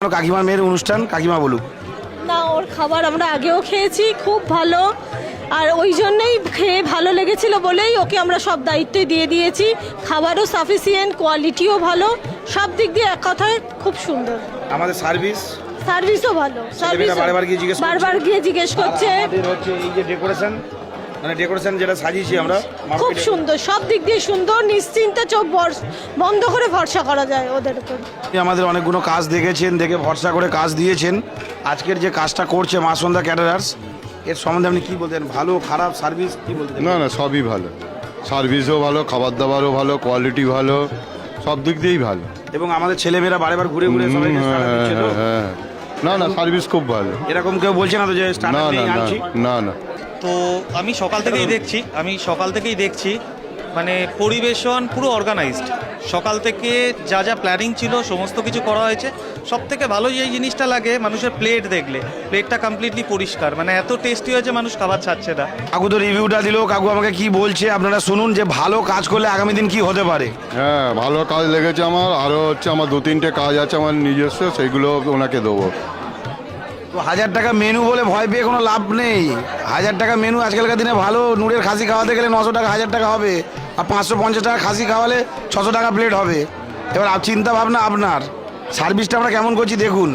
কাকিমার মেয়ের অনুষ্ঠান, কাকিমা বলুক। না, ওর খাবার আমরা আগেও খেয়েছি, খুব ভালো। আর ওই জন্যই খেয়ে ভালো লেগেছিল বলেই ওকে আমরা সব দায়িত্বই দিয়ে দিয়েছি। খাবারও সাফিসিয়েন্ট, কোয়ালিটিও ভালো, সব দিক দিয়ে এক কথায় খুব সুন্দর। আমাদের সার্ভিসও ভালো। বারবার গিয়ে জিজ্ঞেস করছে। আমাদের হচ্ছে এই যে ডেকোরেশন, মানে ডেকোরেশন যেটা সাজিয়েছি আমরা, খুব সুন্দর, সব দিক দিয়ে সুন্দর, নিশ্চিন্তে চোখ বন্ধ করে ভরসা করা যায় ওদের উপর। আমাদের অনেকগুলো কাজ দেখেছেন, দেখে ভরসা করে কাজ দিয়েছেন। আজকের যে কাজটা করছে মা সন্ধ্যা ক্যাটারার্স, এর সম্বন্ধে আপনি কি বলতেন? ভালো, খারাপ, সার্ভিস কি বলতেন? না না, সবই ভালো, সার্ভিসও ভালো, খাবার দাবারও ভালো, কোয়ালিটি ভালো, সব দিক দিয়েই ভালো। এবং আমাদের ছেলেমেয়েরা বারে ঘুরে ঘুরে সবাইকে স্টার্টার দিচ্ছে তো? হ্যাঁ, না না, সার্ভিস খুব ভালো। এরকম কেউ বলছে না তো যে না স্টার্টার না নেই না আনছি? না না। তো আমি সকাল থেকেই দেখছি মানে পরিবেশন পুরো অর্গানাইজড। সকাল থেকে যা যা প্ল্যানিং ছিল সমস্ত কিছু করা হয়েছে। সব থেকে ভালো যে জিনিসটা লাগে মানুষের প্লেট দেখলে, প্লেটটা কমপ্লিটলি পরিষ্কার, মানে এত টেস্টি হয়েছে মানুষ খাবার ছাড়ছে না। কাকু তো রিভিউটা দিল, কাকু আমাকে কি বলছে আপনারা শুনুন, যে ভালো কাজ করলে আগামী দিন কি হতে পারে। হ্যাঁ, ভালো কাজ লেগেছে আমার। আরও হচ্ছে আমার 2-3টে কাজ আছে আমার নিজস্ব, সেইগুলো ওনাকে দেবো। তো 1000 টাকা মেনু বলে ভয় পেয়ে কোনো লাভ নেই। 1000 টাকা মেনু আজকালকার দিনে ভালো নুরের খাসি খাওয়াতে গেলে 900 টাকা 1000 টাকা হবে, আর 550 টাকা খাসি খাওয়ালে 600 টাকা প্লেট হবে। এবার চিন্তা ভাবনা আপনার। সার্ভিসটা আমরা কেমন করছি দেখুন।